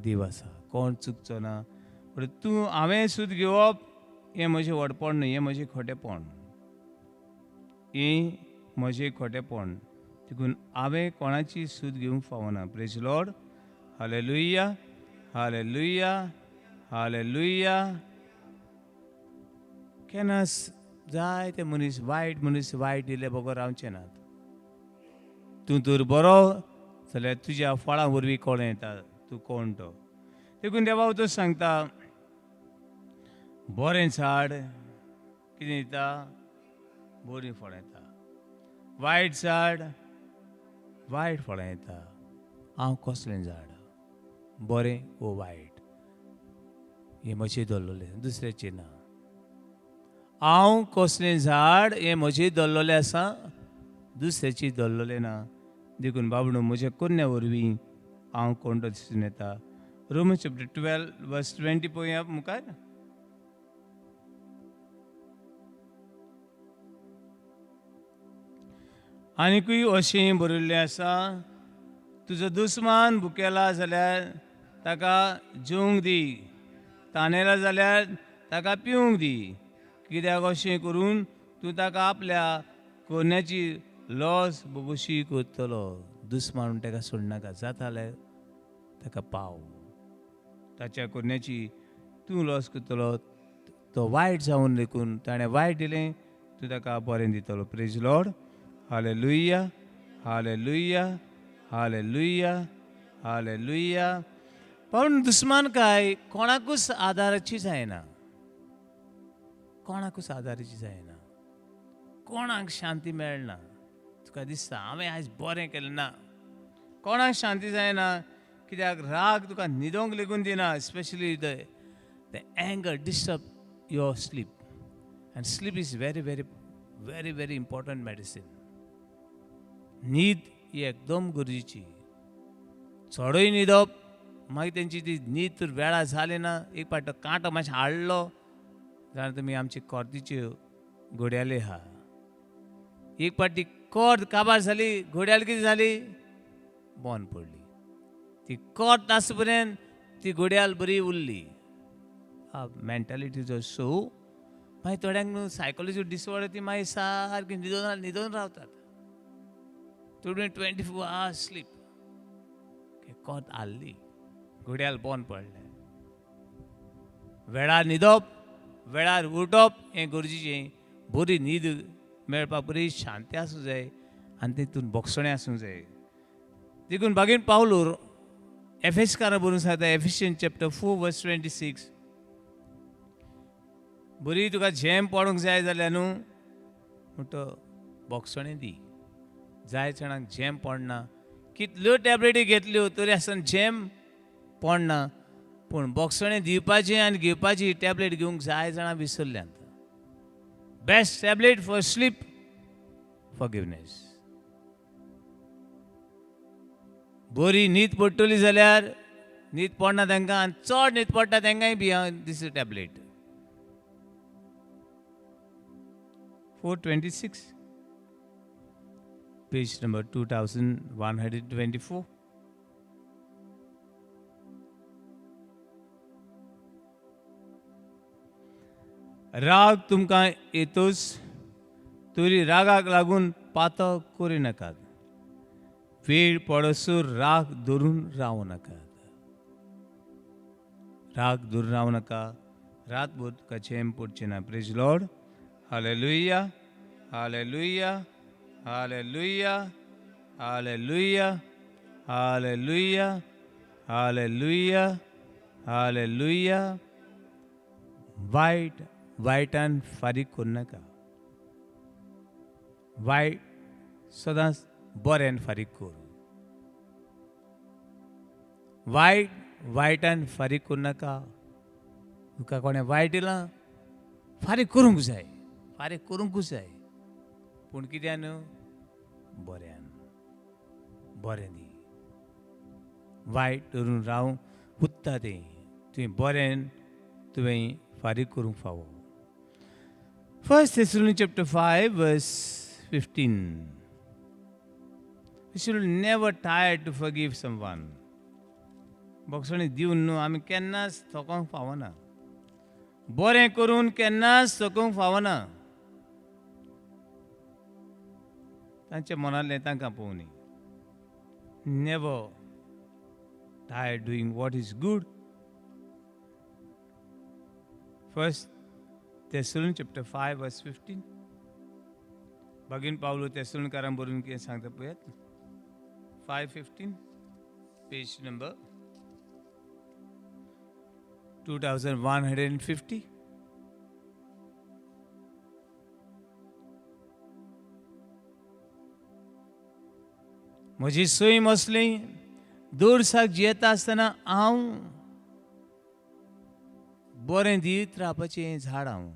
देव आसा, कोण चुकचो ना. पूण तूं हांवें सूद घेवप हें म्हजें व्हडपण न्हय, हें म्हजें खोटेपण. हें म्हजें खोटेपण. देखून हांवें कोणाची सूद घेवंक फावना. Praise Lord, hallelujah, hallelujah, hallelujah. केन्नाच जायते मनीस वायट दिले बगर रावचे नात. तूं तर बरो जाल्यार तुज्या फळां वरवीं कळूं येता तूं कोण तो. देखून देवा तो सांगता, बरें झाड कितें दिता, बरीं फळां येता. वायट झाड वायट फळां येता. हांव कसलें झाड, बरें वो वायट, हें म्हजें धरलेलें, दुसऱ्याचें ना. हांव कसलें झाड हें म्हजें धरलेलें आसा, दुसऱ्याची धरलेलें ना. देखून बाबडो, म्हज्या कन्या वरवीं हांव कोण तो दिसून येता. रोमन चॅप्टर 12 वर्स 20 पळोवया मुखार. आनीकूय अशें बरयल्लें आसा, तुजो दुस्मान भुकेला जाल्यार ताका जेवंक दी, ताणेला जाल्यार ताका पिवंक दी. कित्याक अशें करून तूं ताका आपल्या कोण्याची लॉस बोबोशी करतलो. दुस्मान ताका सोडनाका. जाता जाल्यार ताका पाव. ताच्या कोण्याची तूं लॉस करतलो. तो वायट जावन देखून ताणें वायट दिलें, तूं ताका बरें दितलो. Praise Lord. Hallelujah, hallelujah, hallelujah, hallelujah. पण दुस्मान काय कोणाकूच आदाराची जायना. कोणाकूच आदाराची जायना. कोणाक शांती मेळना. तुका दिसता हांवें आयज बरें केलें ना. कोणाक शांती जायना. कित्याक राग तुका न्हिदोंक लेगून दिना. Specially the anger disturb your sleep. And sleep is very very very very important medicine. न्हीद ही एकदम गरजेची. चडूय न्हिदप, मागीर तेंची ती न्हीद तर वेळा जाली ना, एक पाट कांटो मातशें हाडलो जाल्यार तुमी आमची कॉर्तीच्यो घोड्याली आहा. एक पाटी कॉर्द काबार जाली, घोड्याल कितें जाली? बंद पडली. ती कॉर्द आस पर्यंत ती घोड्याल बरी उरली. मेंटेलिटी सो मागीर थोड्यांक न्हू सायकोलॉजी डिसऑर्डर ती मागीर सारकी न्हिदोन रावतात. थोडी 24 hours स्लीप. कॉर्द हाल्ली, घोड्याल बंद पडलें. वेळार न्हिदप, वेळार उठप हें गरजेचें. बरी न्हीद मेळपाक बरी शांती आसूं जाय आनी तितून बोगसणें आसूं जाय. देखून बागेन पावलो एफेसकारां बरोवन सांगता, एफिशियन्स चॅप्टर 4:26. बरी तुका झेम पडोंक जाय जाल्यार न्हू म्हणटा बोगसणें दी. जाय जाणांक झेम पडना. कितल्यो टॅबलेटी घेतल्यो तरी आसतना झेम पडना. पूण बोगसणें दिवपाचें आनी घेवपाची टॅबलेट घेवंक जाय जाणां विसरल्यांत. Best tablet for sleep, forgiveness. बरी न्हीद पडटली जाल्यार न्हीद पडना तांकां, आनी चड न्हीद पडटा तांकांय बी दीस टॅबलेट. 4:26, page number 2124. राग तुमकां येतोच तरी रागाक लागून पातो करिनाकात. वेळ पडसर राग धरून रावूं नाकात. राग धरून रावूं नाका. रातभर तुका झेम पडचें ना. Praise Lord. Hallelujah, hallelujah, hallelujah, hallelujah, hallelujah, hallelujah, hallelujah. वायटान फारीक करूं नाका. वायट सदांच बऱ्यान फारीक कर. वायटान फारीक करूं नाका. तुका कोणें वायट दिलां फारीक करूंक जाय. फारीक करूंकूच जाय. पूण कित्यान? बऱ्यान. बरें दी. वायट धरून रावूं उत्ता तें. तुवें बरें तुवें फारीक करूंक फावो. 1 Thessalonians chapter 5 verse 15. We should never tire to forgive someone. बोगसणें दिवन न्हू आमी केन्नाच थकोंक फावना. बरें करून केन्नाच थकोंक फावना. तांच्या मनांतलें तांकां पळोवनी. Never tire doing what is good. 1 Thessalonians chapter 5 verse 15. बागीन पावलो तेसलोनिकारांक बरोवन कितें सांगता पळयात. 5:15, पेज नंबर 2150. म्हजी सैम असली दुरसाक जियेता आसतना हांव बरें दीत रावपाचें झाड हांव.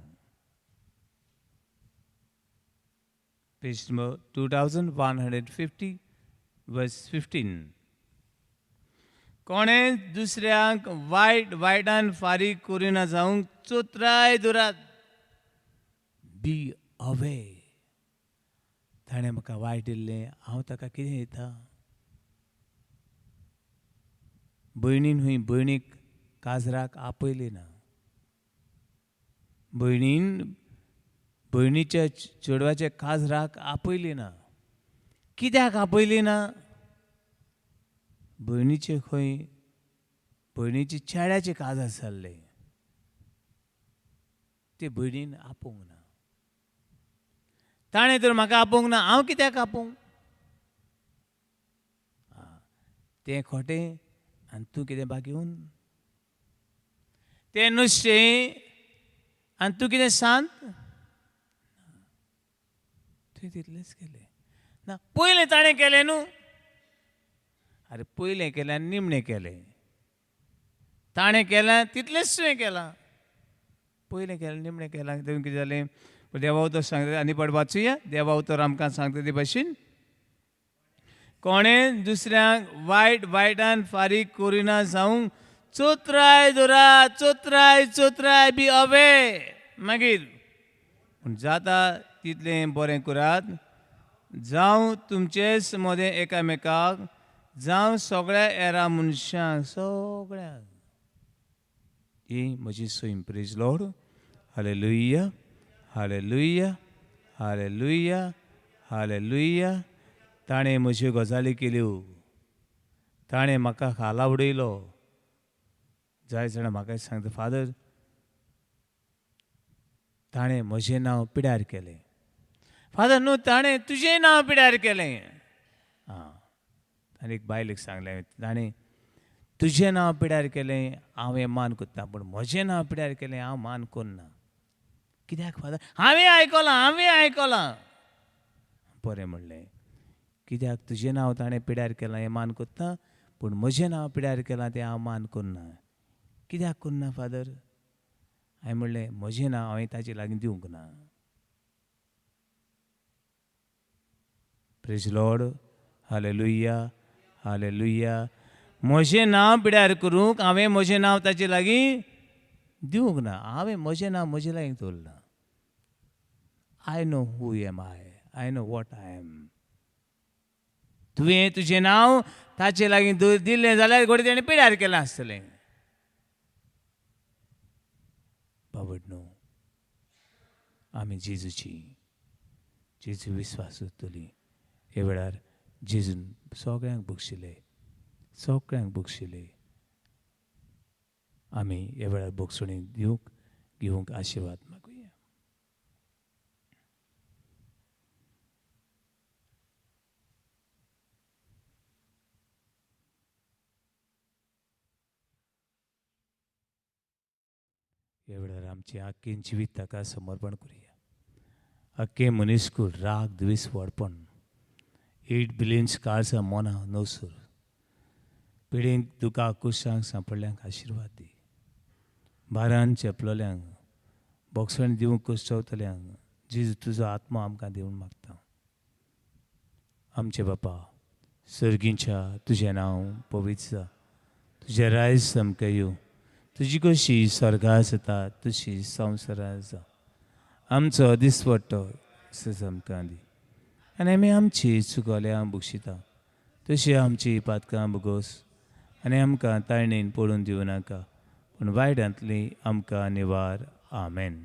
Page number 2150 verse 15. कोणें दुसऱ्यांक वायटान फारीक करिना जावंक चोत्राय दुरात. Be away. ताणें म्हाका वायट दिल्लें हांव ताका कितें दिता. भयणीन हूंय भयणीक काजराक आपयली ना. भयणीन भयणीच्या चेडवाचे काजराक आपयली ना. कित्याक आपयली ना? भयणीचे खंय भयणीचे चेड्याचे काज आसले, ते भयणीन आपोवंक ना. ताणें तर म्हाका आपोवंक ना, हांव कित्याक आपोवंक? तें खोटें आनी तूं कितें बागेवन? तें नुस्तें आनी तूं कितें सांत? तुवें तितलेंच केलें ना. पयलें ताणें केलें न्हू. अरे पयलें केलें आनी निमणें केलें. ताणें केलां तितलेंच तुवें केलां. पयलें केलें निमणें केलां तें कितें जालें? देवा उतर सांगता आनी पड वाचुया. देवा उतर आमकां सांगता ते भाशेन, कोणें दुसऱ्यांक वायट वायटान फारीक करिना जावंक चोत्राय धरात, चोत्राय बी हवे. मागीर पूण जाता तितलें बरें करात, जावं तुमचेच मदें एकामेकाक, जावं सगळ्या हेरा मनशांक, सगळ्यांक. ही म्हजी Sam. Praise Lord. Hallelujah, hallelujah, hallelujah, hallelujah. ताणें म्हज्यो गजाली केल्यो. ताणें म्हाका खाला उडयलो. जाय जाणां म्हाका सांगता, फादर ताणें म्हजें नांव पिड्यार केलें. फादर न्हू, ताणें तुजें नांव पिड्यार केलें. आनी एक बायलेक सांगलें, ताणें तुजें नांव पिड्यार केलें, हांव हें मान कोत्ता, पूण म्हजें नांव पिड्यार केलें हांव मान कोन्ना. कित्याक फादर? हांवें आयकलां. बरें म्हणलें, कित्याक तुजें नांव ताणें पिड्यार केलां हें मान कोत्ता, पूण म्हजें नांव पिड्यार केलां तें हांव मान कोन्ना. कित्याक कोन्ना फादर? हांवें म्हणलें, म्हजें नांव हांवें ताचे लागीं दिवंक ना. Praise Lord. Hallelujah, hallelujah. म्हजें नांव पिड्यार करूंक हांवें म्हजें नांव ताचे लागीं दिवंक ना. हांवें म्हजें नांव म्हजे लागीं दवरलां. I know who am I know what I am. तुवें तुजें नांव ताचे लागीं दिल्लें जाल्यार घोडी ताणें पिड्यार केलां आसतलें. बाबडनो, आमी जेजू विस्वास दवरतलीं. हे वेळार जेजून सगळ्यांक बक्षिलें. आमी हे वेळार बक्षणी घेवंक आशिर्वाद मागुया. हे वेळार आमचें आख्खें जिवीत ताका समर्पण करुया. आख्खें मनीसकूड राग द्वेष वाडपण, 8 बिलियन स्कार्स मोना नोसर, पिडींत दुखां कुशांक सांपडल्यांक आशिर्वाद दी. भारान चेपलोल्यांक, बोगसण दिवंक कुसवतल्यांक जेजू तुजो आत्मा आमकां दिवंक मागता. आमचे बापा सर्गींच्या, तुजें नांव पवित्र जा. तुजें रायज सामकें येवं. तुजी कशी स्वर्गांत जाता तशी संवसारांत जा. आमचो दिसपट्टो आमकां दी. आनी आमी आमची चुकोल्यांक बक्षिता तशी आमची पातकां भोगोस. आनी आमकां ताळणेन पडून दिवं नाका, पूण वायटांतली आमकां निवार. आमेन.